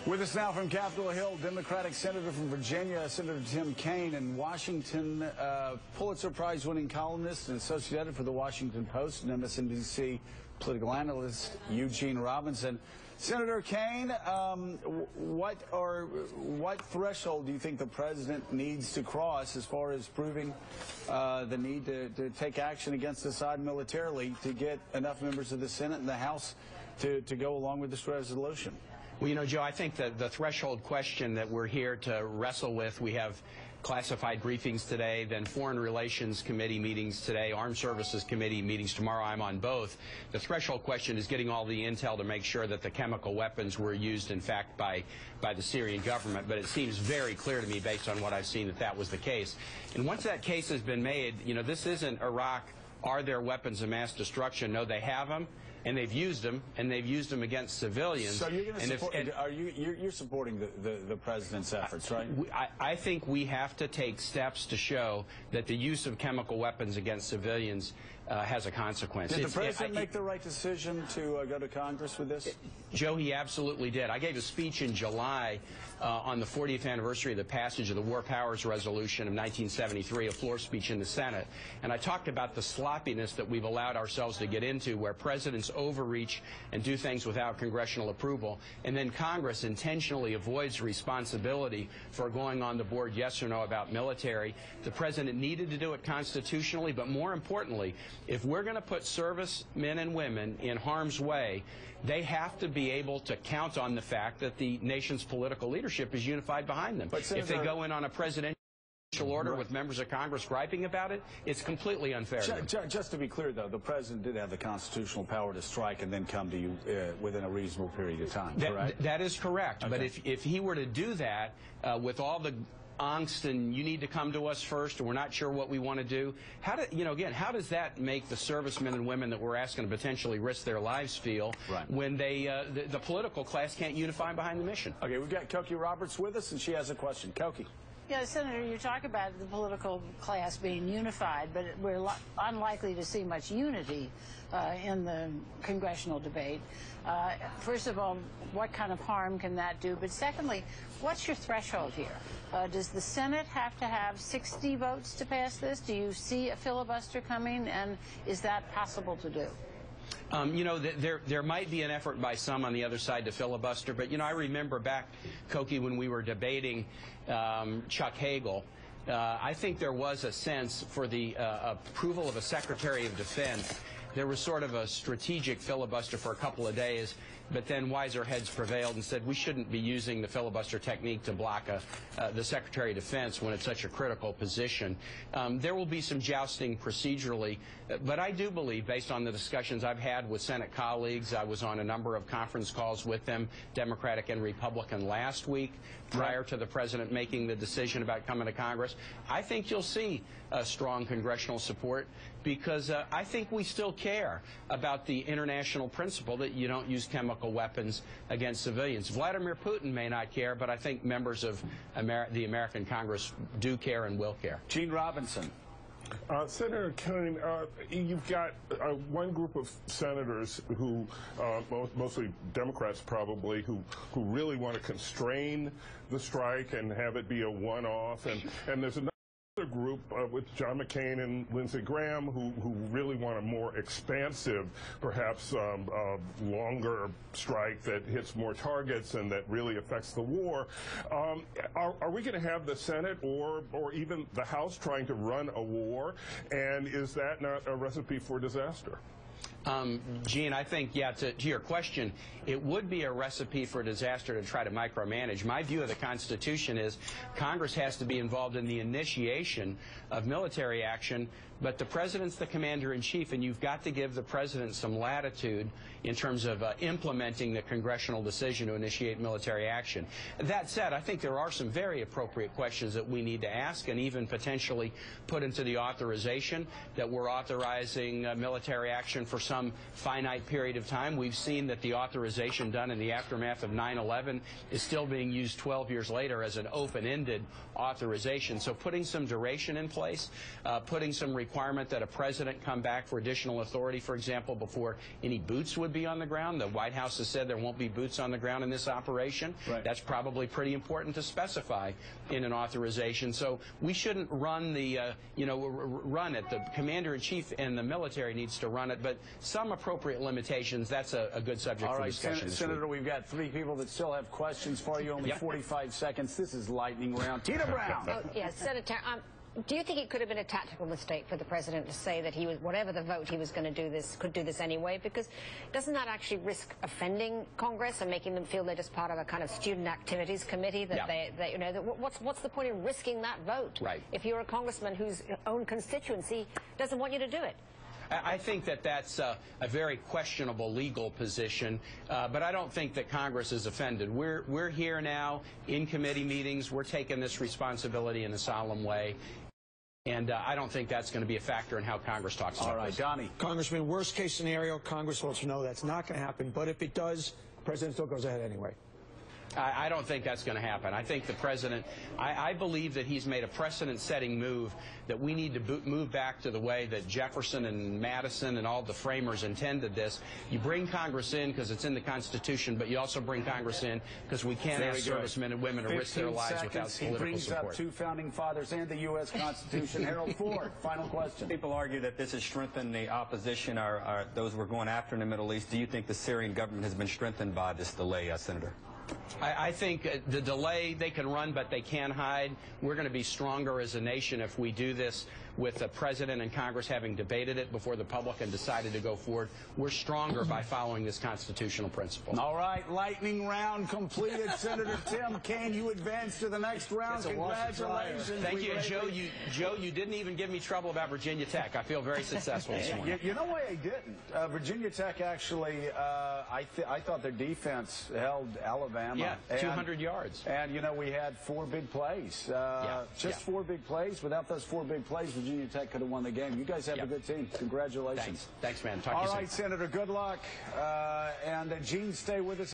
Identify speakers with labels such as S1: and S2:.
S1: With us now from Capitol Hill, Democratic Senator from Virginia, Senator Tim Kaine, and Washington Pulitzer Prize-winning columnist and associate editor for The Washington Post and MSNBC political analyst Eugene Robinson. Senator Kaine, what threshold do you think the president needs to cross as far as proving the need to take action against Assad militarily to get enough members of the Senate and the House to go along with this resolution?
S2: Well, you know, Joe, I think that the threshold question that we're here to wrestle with, we have classified briefings today, then Foreign Relations Committee meetings today, Armed Services Committee meetings tomorrow. I'm on both. The threshold question is getting all the intel to make sure that the chemical weapons were used, in fact, by the Syrian government. But it seems very clear to me, based on what I've seen, that that was the case. And once that case has been made, you know, this isn't Iraq. Are there weapons of mass destruction? No, they have them. And they've used them, and they've used them against civilians. So you're going to support?
S1: You're supporting the president's efforts, right?
S2: I think we have to take steps to show that the use of chemical weapons against civilians has a consequence.
S1: Did the president make the right decision to go to Congress with this?
S2: Joe, he absolutely did. I gave a speech in July on the 40th anniversary of the passage of the War Powers Resolution of 1973, a floor speech in the Senate, and I talked about the sloppiness that we've allowed ourselves to get into, where presidents overreach and do things without congressional approval, and then Congress intentionally avoids responsibility for going on the board yes or no about military. The president needed to do it constitutionally, but more importantly, if we're going to put servicemen and women in harm's way, they have to be able to count on the fact that the nation's political leadership is unified behind them. But Senator, if they go in on a presidential order with members of Congress griping about it, it's completely unfair.
S1: Just to be clear, though, the president did have the constitutional power to strike and then come to you within a reasonable period of time, correct?
S2: That is correct. Okay. But if he were to do that with all the angst and you need to come to us first and we're not sure what we want to do, how does that make the servicemen and women that we're asking to potentially risk their lives feel when the political class can't unify behind the mission?
S1: Okay, we've got Cokie Roberts with us, and she has a question. Cokie.
S3: Yeah, Senator, you talk about the political class being unified, but we're unlikely to see much unity in the congressional debate. First of all, what kind of harm can that do? But secondly, what's your threshold here? Does the Senate have to have 60 votes to pass this? Do you see a filibuster coming, and is that possible to do?
S2: You know, there might be an effort by some on the other side to filibuster, but, you know, I remember back, Cokie, when we were debating Chuck Hagel, I think there was a sense for the approval of a Secretary of Defense. There was sort of a strategic filibuster for a couple of days, but then wiser heads prevailed and said we shouldn't be using the filibuster technique to block the Secretary of Defense when it's such a critical position. There will be some jousting procedurally, but I do believe, based on the discussions I've had with Senate colleagues, I was on a number of conference calls with them, Democratic and Republican, last week, prior to the president making the decision about coming to Congress. I think you'll see strong congressional support, because I think we still care about the international principle that you don't use chemical weapons against civilians. Vladimir Putin may not care, but I think members of the American Congress do care and will care.
S1: Gene Robinson.
S4: Senator Kaine, you've got one group of senators who, mostly Democrats probably, who really want to constrain the strike and have it be a one-off, and there's another group with John McCain and Lindsey Graham who really want a more expansive, perhaps longer strike that hits more targets and that really affects the war. Are we going to have the Senate or even the House trying to run a war, and is that not a recipe for disaster?
S2: Gene, I think, yeah, to your question, it would be a recipe for disaster to try to micromanage. My view of the Constitution is Congress has to be involved in the initiation of military action, but the president's the commander-in-chief, and you've got to give the president some latitude in terms of implementing the congressional decision to initiate military action. That said, I think there are some very appropriate questions that we need to ask and even potentially put into the authorization that we're authorizing military action for some finite period of time. We've seen that the authorization done in the aftermath of 9/11 is still being used 12 years later as an open-ended authorization. So putting some duration in place, putting some requirement that a president come back for additional authority, for example, before any boots would be on the ground. The White House has said there won't be boots on the ground in this operation.
S1: Right.
S2: That's probably pretty important to specify in an authorization. So we shouldn't run the, run it. The commander-in-chief and the military needs to run it, but some appropriate limitations, that's a good subject for discussion.
S1: Senator, we've got 3 people that still have questions for you. Only 45 seconds. This is lightning round. Tina Brown.
S5: Oh, yes, Senator. Do you think it could have been a tactical mistake for the president to say that he was, whatever the vote, he was going to do this, could do this anyway? Because doesn't that actually risk offending Congress and making them feel they're just part of a kind of student activities committee? That what's the point in risking that vote?
S2: Right.
S5: If you're a congressman whose own constituency doesn't want you to do it.
S2: I think that that's a very questionable legal position, but I don't think that Congress is offended. We're here now in committee meetings. We're taking this responsibility in a solemn way, and I don't think that's going to be a factor in how Congress talks about this.
S1: All right, Donnie.
S6: Congressman, worst case scenario, Congress lets you know that's not going to happen, but if it does, the president still goes ahead anyway.
S2: I don't think that's going to happen. I think the president, I believe that he's made a precedent-setting move that we need to move back to the way that Jefferson and Madison and all the framers intended this. You bring Congress in because it's in the Constitution, but you also bring Congress in because we can't ask servicemen and women to risk their lives without political support.
S1: He brings up 2 founding fathers and the U.S. Constitution. Harold Ford, final question.
S7: People argue that this has strengthened the opposition, or those we're going after in the Middle East. Do you think the Syrian government has been strengthened by this delay, Senator?
S2: I think the delay, they can run, but they can hide. We're going to be stronger as a nation if we do this with the president and Congress having debated it before the public and decided to go forward. We're stronger by following this constitutional principle.
S1: All right, lightning round completed. Senator Tim Kaine, you advance to the next round. Congratulations.
S2: Thank you. Joe, you didn't even give me trouble about Virginia Tech. I feel very successful this morning.
S1: You know why I didn't? Virginia Tech actually, I thought their defense held Alabama.
S2: Yeah, 200 yards.
S1: And, we had 4 big plays. 4 big plays. Without those 4 big plays, Virginia Tech could have won the game. You guys have a good team. Congratulations.
S2: Thanks man. Talk to you soon.
S1: All right, Senator, good luck. And Gene, stay with us.